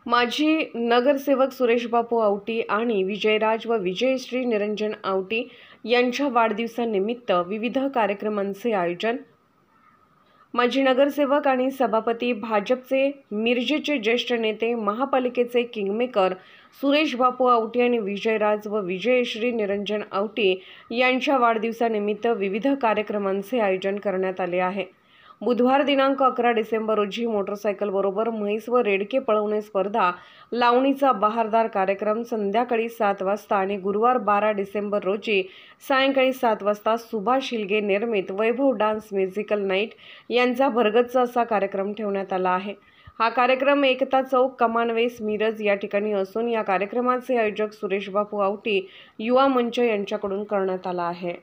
माजी नगरसेवक सुरेश बापू आवटी आणि विजयराज व विजयश्री निरंजन आवटी यांच्या वाढदिवसानिमित्त विविध कार्यक्रमांचे आयोजन। माजी नगरसेवक आणि सभापती भाजपचे मिरजेचे ज्येष्ठ नेते महापालिकेचे किंगमेकर सुरेश बापू आवटी आणि विजयराज व विजयश्री निरंजन आवटी यांच्या वाढदिवसानिमित्त विविध कार्यक्रमांचे आयोजन करण्यात आले आहे। बुधवार दिनांक 11 डिसेंबर रोजी मोटरसायकल बरोबर म्हैस व रेडके पळवणे स्पर्धा, लावणीचा बहारदार कार्यक्रम संध्याकाळी 7 वाजता आणि गुरुवार 12 डिसेंबर रोजी सायंकाळी 7 वाजता सुभाष हिलगे निर्मित वैभव डान्स म्युझिकल नाईट यांचा भरगच्च असा कार्यक्रम ठेवण्यात आला आहे। हा कार्यक्रम एकता चौक, कमानवेस, मिरज या ठिकाणी असून या कार्यक्रमाचे आयोजक सुरेश बापू आवटी युवा मंच यांच्याकडून करण्यात आला आहे।